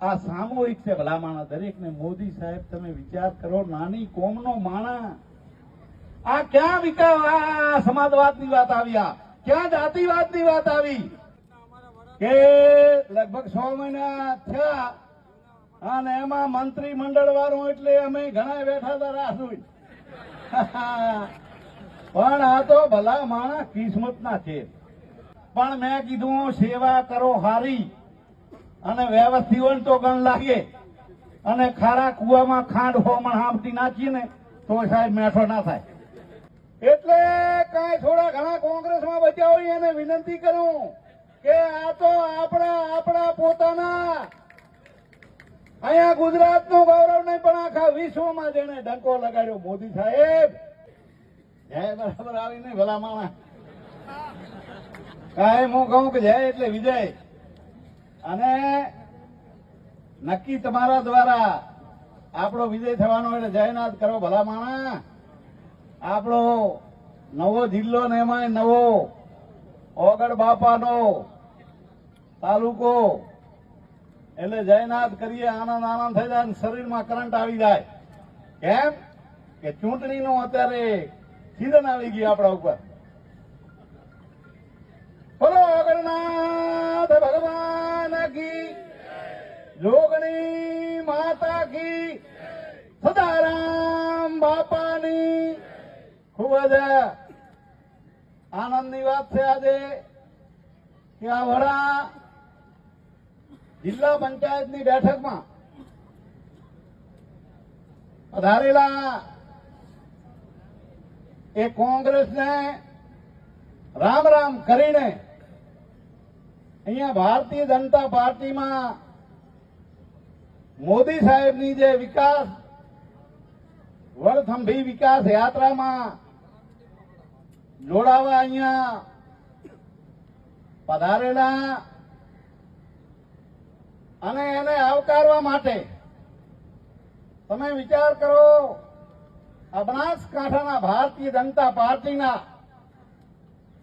આ સામૂહિક છે ભલામણ. દરેક ને મોદી સાહેબ તમે વિચાર કરો, નાની કોમનો માણા આ ક્યાં વિકાસ, આ સમાજવાદની વાત આવી, આ ક્યાં જાતિવાદની વાત આવી કે લગભગ 6 મહિના થયા અને એમાં મંત્રી મંડળ વાળું એટલે અમે ઘણા બેઠા હતા રાસુઈ. પણ આ તો ભલા માણસ કિસ્મતના છે. પણ મેં કીધું સેવા કરો હારી અને વ્યવસ્થિત હોય તો ગણ લાગે અને ખારા કુવામાં ખાંડ હોમણ હામતી નાખીએ ને તો સાહેબ મેઠો ના થાય. એટલે કાંઈ થોડા ઘણા કોંગ્રેસમાં બચ્યા હોય એને વિનંતી કરું કે આ તો આપણા પોતાના અહીંયા ગુજરાતનું ગૌરવ નહીં પણ આખા વિશ્વમાં જેને ડંકો લગાડ્યો મોદી સાહેબ. જય બરાબર આવી નહીં ભલા માણા. કાંઈ હું કહું કે જય એટલે વિજય. અને નક્કી તમારા દ્વારા આપણો વિજય થવાનો એટલે જયનાથ કરો ભલા માણા. આપણો નવો જિલ્લો ને એમાં નવો ઓગળ બાપાનો તાલુકો એટલે જયનાથ કરીએ, આનંદ થઈ જાય, શરીરમાં કરંટ આવી જાય. કેમ કે ચૂંટણીનું અત્યારે સિઝન આવી ગઈ આપણા ઉપર. બોલો ઓગળનાથ ભગવાન કી, જોગણી માતા કી, સદારામ બાપાની ખૂબ જ આનંદની વાત છે આજે કે આ વડા જિલ્લા પંચાયતની બેઠકમાં પધારેલા એ કોંગ્રેસને રામ રામ કરીને અહીંયા ભારતીય જનતા પાર્ટીમાં મોદી સાહેબની જે વિકાસ વડથંભી વિકાસ યાત્રામાં જોડાવા અહીંયા પધારેલા અને એને આવકારવા માટે તમે વિચાર કરો, આ બનાસકાંઠાના ભારતીય જનતા પાર્ટીના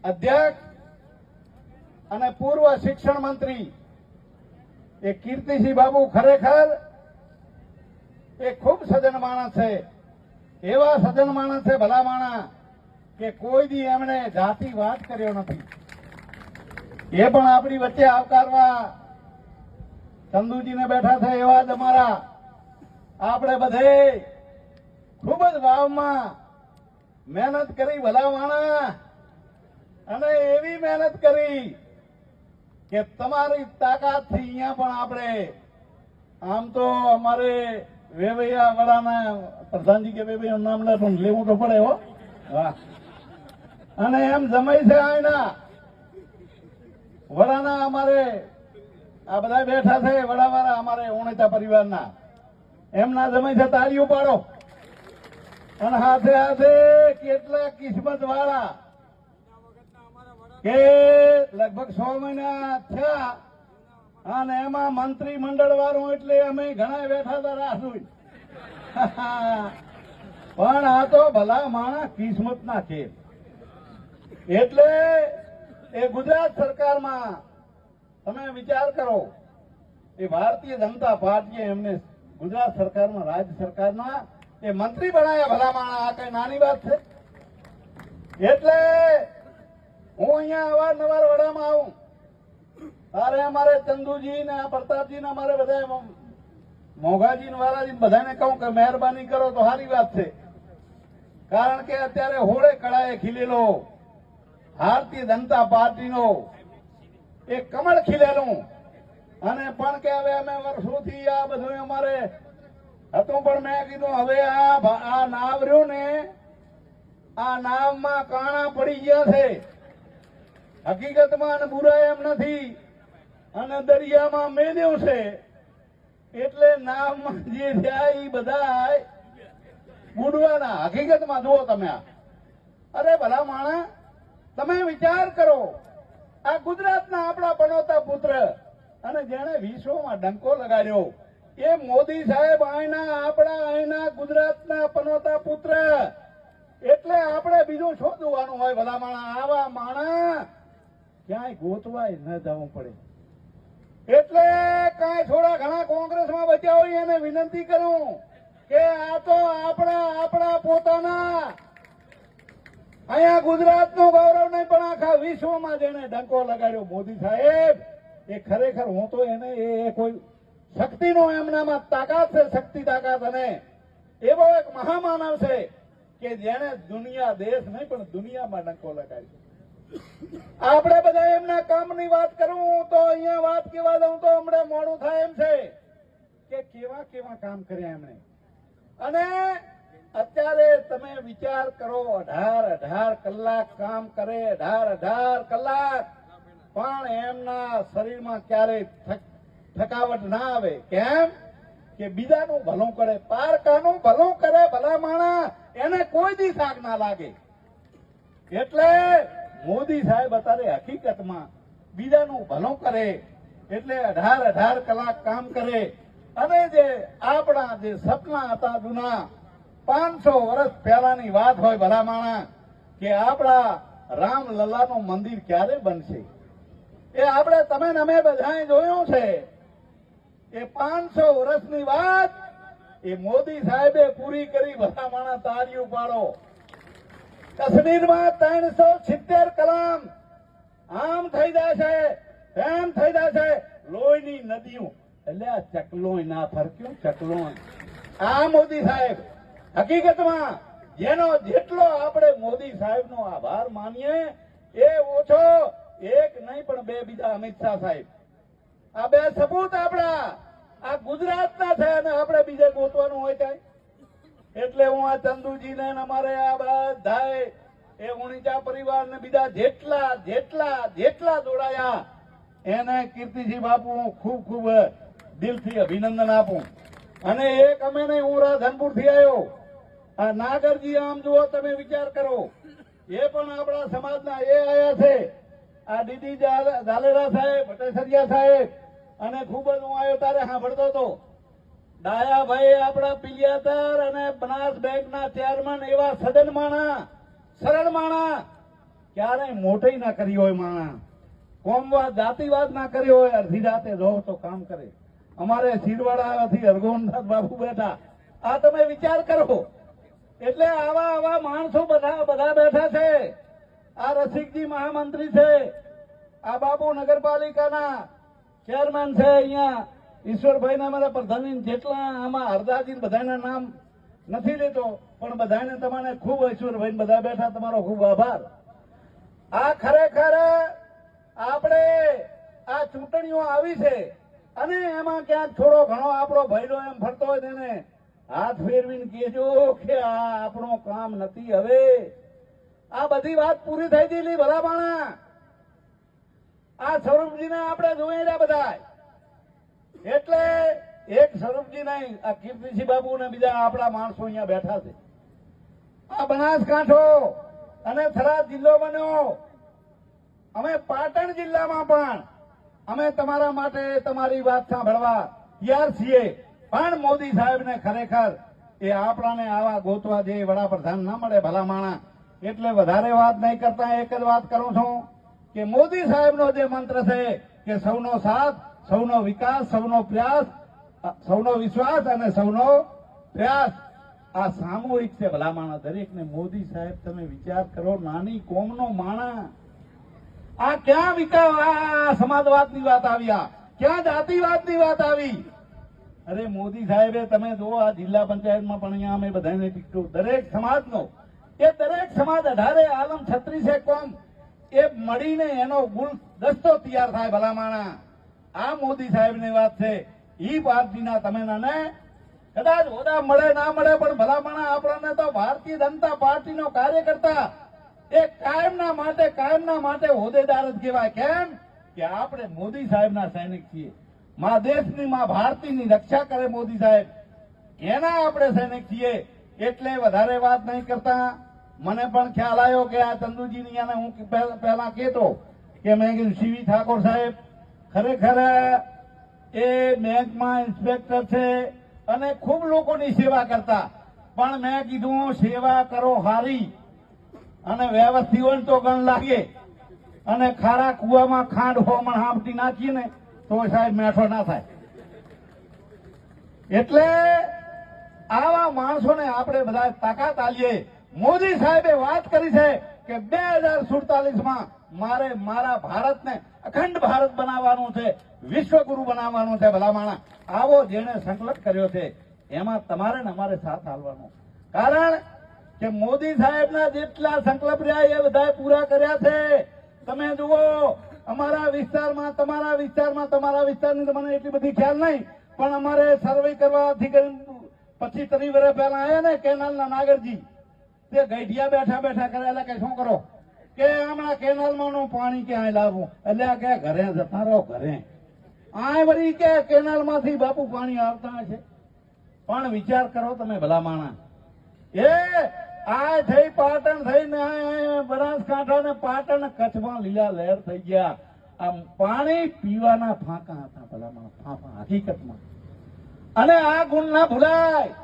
અધ્યક્ષ અને પૂર્વ શિક્ષણ મંત્રી એ કીર્તિસિંહ બાબુ ખરેખર એ ખૂબ સજ્જન માણસ છે. એવા સજ્જન માણસ છે ભલા માણસ કે કોઈ દી એમણે જાતિ વાત કર્યો નથી. એ પણ આપણી વચ્ચે આવકારવા ચંદુજીને બેઠા છે. એવા જ અમારા આપણે બધે ખૂબ જ ભાવમાં મહેનત કરી ભલા માણસ અને એવી મહેનત કરી કે તમારી તાકાતથી અહીંયા પણ આપણે આમ તો અમારે વેવૈયા વડાના પ્રધાનજી કે વેવૈયા નામ લેવું તો પડે હો. વાહ. અને એમ જમાઈ છે અહીંના વડાના અમારે આ બધા બેઠા છે વડાવાળા અમારે ઓણેતા પરિવારના એમના જમાઈ છે. તાળીઓ પાડો. અને હાથે હાથે કેટલા કિસ્મત વાળા કે લગભગ 6 મહિના થયા અને એમાં મંત્રી મંડળ વાળું એટલે અમે ઘણા બેઠા હતા રાસુઈ. પણ આ તો ભલા માણસ કિસ્મતના છે. એટલે એ ગુજરાત સરકારમાં તમે વિચાર કરો, એ ભારતીય જનતા પાર્ટીએ એમને ગુજરાત સરકારમાં રાજ્ય સરકારના એ મંત્રી બનાવ્યા ભલા માણસ. આ કઈ નાની વાત છે? એટલે હું અહીંયા અવારનવાર વડામાં આવું તારે અમારે ચંદુજી ને પ્રતાપજી ને અમારે બધા મોઘાજી ને વાલાજી બધાને કહું કે મહેરબાની કરો તો સારી વાત છે. કારણ કે અત્યારે હોળે કળાએ ખીલેલો ભારતીય જનતા પાર્ટીનો એક કમળ ખીલેલું અને પણ કે હવે અમે વર્ષોથી આ બધું અમારે હતું પણ મેં કીધું હવે આ નાવ રહ્યું ને આ નાવમાં કાણા પડી ગયા છે. હકીકતમાં બુરાય એમ નથી અને દરિયામાં મેલ્યું છે એટલે નાવમાં જે થયા એ બધા બુડવાના. હકીકતમાં જુઓ તમે આ. અરે ભલા માણસ તમે વિચાર કરો, આ ગુજરાતના આપણા પનોતા પુત્ર અને જેને વિશ્વમાં ડંકો લગાડ્યો એ મોદી સાહેબ અહીંના ગુજરાતના પનોતા પુત્ર. એટલે આપણે બીજું શું જોવાનું હોય ભલા માણસ? આવા માણસ ક્યાંય ગોતવાય ન જવું પડે. એટલે કાંઈ થોડા ઘણા કોંગ્રેસમાં બચ્યા હોય એને વિનંતી કરું કે આ તો આપણા પોતાના અહીંયા ગુજરાતનું ગૌરવ નહીં પણ આખા વિશ્વમાં જેને ડંકો લગાડ્યો મોદી સાહેબ, એ ખરેખર હું તો એને એ કોઈ શક્તિનો એમનામાં તાકાત છે, શક્તિ તાકાત, અને એવો એક મહામાનવ છે કે જેને દુનિયા દેશ નહીં પણ દુનિયામાં ડંકો લગાડ્યો. આપણે બધા એમના કામની વાત કરું તો અહીંયા વાત કેવા દઉં તો હમણાં મોડું થાય એમ છે કે કેવા કેવા કામ કર્યા એમણે. અને અત્યારે તમે વિચાર કરો, 18 કલાક કામ કરે, 18 કલાક, પણ એમના શરીરમાં ક્યારેય થકાવટ ના આવે. કેમ કે બીજાનું ભલું કરે, પારકાનું ભલું કરે ભલા માણા, એને કોઈ દી થાક ના લાગે. એટલે મોદી સાહેબ અત્યારે હકીકતમાં બીજાનું ભલું કરે, એટલે 18 કલાક કામ કરે. અને જે આપણા જે સપના હતા જૂના 500 વર્ષ પહેલાની વાત હોય ભલા માણા કે આપણા રામલલ્લાનું મંદિર ક્યારે બનશે, એ આપણે તમે અમે બધાએ જોયું છે. એ 500 વર્ષની વાત એ મોદી સાહેબે પૂરી કરી. ભલા માણા તાળીઓ પાડો. કાશ્મીરમાં 370 કલામ આમ થઈ જશે, તેમ થઈ જશે, લોહીની નદીઓ. એટલે આ ચકલોય ના ફરક્યું, ચકલોય. આ મોદી સાહેબ હકીકતમાં જેનો જેટલો આપણે મોદી સાહેબનો આભાર માનીએ એ ઓછો. એક નહીં પણ બે બીજા અમિત શાહ સાહેબ, આ બે સપૂત આપણા આ ગુજરાતના છે અને આપણે બીજે ગોતવાનું હોય ત્યાં. એટલે હું આ ચંદુજીને અમારે આ બધાએ એ ઉણીચા પરિવાર ને બીજા જેટલા જેટલા જેટલા જોડાયા એને કીર્તિસિંહ બાપુ હું ખૂબ ખૂબ દિલથી અભિનંદન આપું. અને એક અમે નહીં, હું રાધનપુર થી આવ્યો. આ નાગરજી આમ જુઓ, તમે વિચાર કરો, એ પણ આપણા સમાજના એ આયા છે. આ ડીડી ઝાલેરા સાહેબ, ભટ્ટેસરિયા સાહેબ, અને ખૂબ જ હું આવ્યો ત્યારે સાંભળતો હતો. ડાયાભાઈ આપણા પિલિયાતર અને બનાસ બેંકના ચેરમેન, એવા સદન માણા, સરળ માણા, ક્યારેય મોટી ના કરી હોય માણા, કોમવાદ જાતિવાદ ના કર્યો હોય, અડધી રાતે જો તો કામ કરે. અમારે શીરવાડાથી હરગોવનદાસ બાપુ બેઠા. આ તમે વિચાર કરો. એટલે આવા માણસો બધા બેઠા છે. આ રસિકજી મહામંત્રી છે, આ બાપુ નગરપાલિકાના ચેરમેન છે, અહીંયા ઈશ્વરભાઈ ના મારા પ્રધાન, જેટલા આમાં હરદાજી બધાના નામ નથી લેતો પણ બધાને તમારે ખૂબ, ઈશ્વરભાઈ બધા બેઠા, તમારો ખૂબ આભાર. આ ખરેખર આપણે આ ચૂંટણીઓ આવી છે અને એમાં ક્યાંક થોડો ઘણો આપણો ભયલો એમ ફરતો હોય તેને હાથ ફેરવીને કહેજો કે આ આપણો કામ નથી. હવે આ બધી વાત પૂરી થઈ ગયેલી ભલા માણા. આ સ્વરૂપજીને આપણે જોઈ રહ્યા બધા. એટલે એક સ્વરૂપજી નહીં, આ કીર્તિસિંહ બાપુ ને બીજા આપણા માણસો અહીંયા બેઠા છે. આ બનાસકાંઠો અને થરાદ જિલ્લો બન્યો. અમે પાટણ જિલ્લામાં પણ અમે તમારા માટે તમારી વાત સાંભળવા તૈયાર છીએ. પણ મોદી સાહેબને ખરેખર એ આપણાને આવા ગોતવા જે વડાપ્રધાન ના મળે ભલા માણા. એટલે વધારે વાત નહીં કરતા એક જ વાત કરું છું કે મોદી સાહેબનો જે મંત્ર છે કે સૌનો સાથ, સૌનો વિકાસ, સૌનો પ્રયાસ, સૌનો વિશ્વાસ અને સૌનો પ્રયાસ, આ સામૂહિક છે ભલા માણા. દરેકને મોદી સાહેબ તમે વિચાર કરો, નાની કોમનો માણા, આ ક્યાં વિકાસ, આ સમાજવાદની વાત આવી, આ ક્યાં જાતિવાદની વાત આવી. અરે મોદી સાહેબે તમે જુઓ, આ જિલ્લા પંચાયતમાં પણ અહીંયા અમે બધાને ટિકટો દરેક સમાજનો, એ દરેક સમાજ 18 આલમ 36 કોમ એ મળીને એનો ગુલદસ્તો તૈયાર થાય ભલા માણા. આ મોદી સાહેબની વાત છે. ઈ પાર્ટીના તમે નાને કદાચ હોદ્દા મળે ના મળે પણ ભલા માણા આપણને તો ભારતીય જનતા પાર્ટીનો કાર્યકર્તા એ કાયમના માટે હોદ્દેદાર જ કહેવાય. કેમ કે આપણે મોદી સાહેબના સૈનિક છીએ. મા દેશની, મા ભારતીની રક્ષા કરે મોદી સાહેબ, એના આપણે સૈનિક છીએ. એટલે વધારે વાત નહીં કરતા, મને પણ ખ્યાલ આવ્યો કે આ ચંદુજીની આને હું પહેલા કહેતો કે મેં કીધું સીવી ઠાકોર સાહેબ ખરેખર એ બેંકમાં ઇન્સ્પેક્ટર છે અને ખૂબ લોકોની સેવા કરતા. પણ મેં કીધું સેવા કરો હારી અને વ્યવસ્થિત હોય તો ગણ લાગે. અને ખારા કુવામાં ખાંડ હોમણ હાંફતી નાખીએ ને તો સાહેબ મેઠો ના થાય. એટલે આવા માણસોને આપણે બધા તાકાત આલીએ. મોદી સાહેબે વાત કરી છે કે 2047માં મારે મારા ભારતને અખંડ ભારત બનાવવાનું છે, વિશ્વગુરુ બનાવવાનું છે. ભલા માણા આવો જેને સંકલ્પ કર્યો છે એમાં તમારે ને અમારે સાથ આપવાનો. કારણ કે મોદી સાહેબના જેટલા સંકલ્પ રહ્યા એ બધા પૂરા કર્યા છે. તમે જુઓ અમારા વિસ્તારમાં, તમારા વિસ્તારની તો મને એટલી બધી ખ્યાલ નહીં, પણ અમારે સર્વે કરવાથી પછી 30 વર્ષ પહેલા આવ્યા ને કેનાલના નાગરજી, તે ગઈઢિયા બેઠા બેઠા કરેલા કે શું કરો કે હમણાં કેનાલમાં નું પાણી ક્યાંય લાવવું, એટલે આ કે ઘરે જતા રહો ઘરે. આ વળી કે કેનાલમાંથી બાપુ પાણી આવતા હશે. પણ વિચાર કરો તમે ભલા માણા, એ આ થઈ પાટણ થઈને બનાસકાંઠા ને પાટણ કચ્છમાં લીલા લહેર થઈ ગયા. આ પાણી પીવાના ફાંકા હતા ભલા માણા, ફાંફા હકીકતમાં. અને આ ગુણ ના ભૂલાય.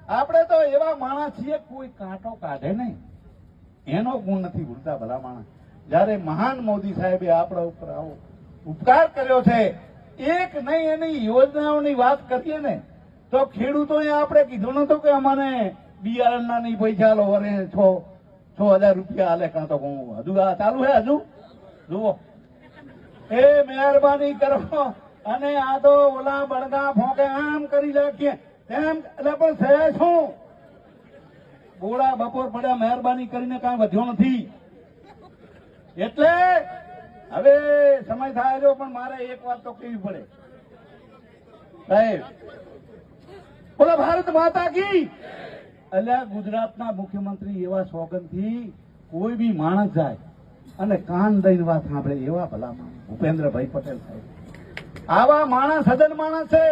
આપણે તો એવા માણસ છીએ કોઈ કાંટો કાઢે નહીં એનો ગુણ નથી ભૂલતા ભલા માણસ. જયારે મહાન મોદી સાહેબે આપણા ઉપર આવો ઉપકાર કર્યો છે, એક નહીં એની યોજનાઓની વાત કરીએ ને તો ખેડૂતોએ આપણે કીધું નતું કે અમને બિયારણના નહીં પૈસા લો, વરે 6,000 રૂપિયા હાલે કાં તો હજુ આ ચાલુ છે. હજુ જુઓ એ મહેરબાની કરો. અને આ તો ઓલા બળગા ફોકે આમ કરી નાખીએ તેમ, એટલે પણ છે શું ગોળા બપોર પડ્યા, મહેરબાની કરીને કાંઈ વધ્યો નથી. એટલે હવે સમય થાય રહ્યો, પણ મારે એક વાત તો કહેવી પડે સાહેબ, બોલો ભારત માતા કી. એટલે ગુજરાતના મુખ્યમંત્રી એવા સોગંદથી કોઈ બી માણસ જાય અને કાન દઈને વાત સાંભળે એવા ભલા માણસ ભૂપેન્દ્રભાઈ પટેલ સાહેબ. આવા માણસ સજ્જન માણસ છે.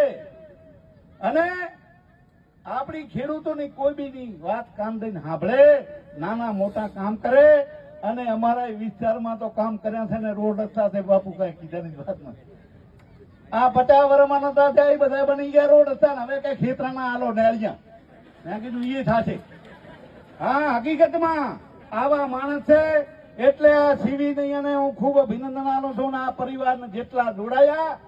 અને આપણી ખેડૂતોની કોઈ બીની વાત કામ દઈને સાંભળે, નાના મોટા કામ કરે. અને અમારા વિસ્તારમાં તો કામ કર્યા છે ને રોડ રસ્તા છે બાપુ, કઈ કીધાની વાત નથી. આ 50 વર્ષમાં નતા ત્યાં બધા બની ગયા રોડ રસ્તા, હવે કઈ ખેતરાના આલો નેળિયા મેં કીધું એ થશે. હા હકીકતમાં આવા માણસ છે. એટલે આ સીવી અને હું ખૂબ અભિનંદન આપું છું. આ પરિવારને જેટલા જોડાયા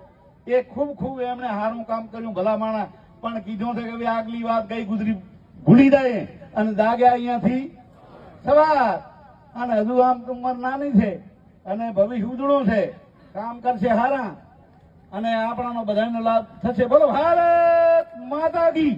એ ખૂબ એમણે સારું કામ કર્યું ભલા માણા. પણ કીધું છે કે આગલી વાત ગઈ ગુજરી ભૂલી જાય અને જાગ્યા અહીંયાથી સવાર. અને હજુ આમ ઉંમર નાની છે અને ભવિષ્ય ઉજળું છે, કામ કરશે હારા અને આપણાનો બધાનો લાભ થશે. બોલો ભારત માતા કી.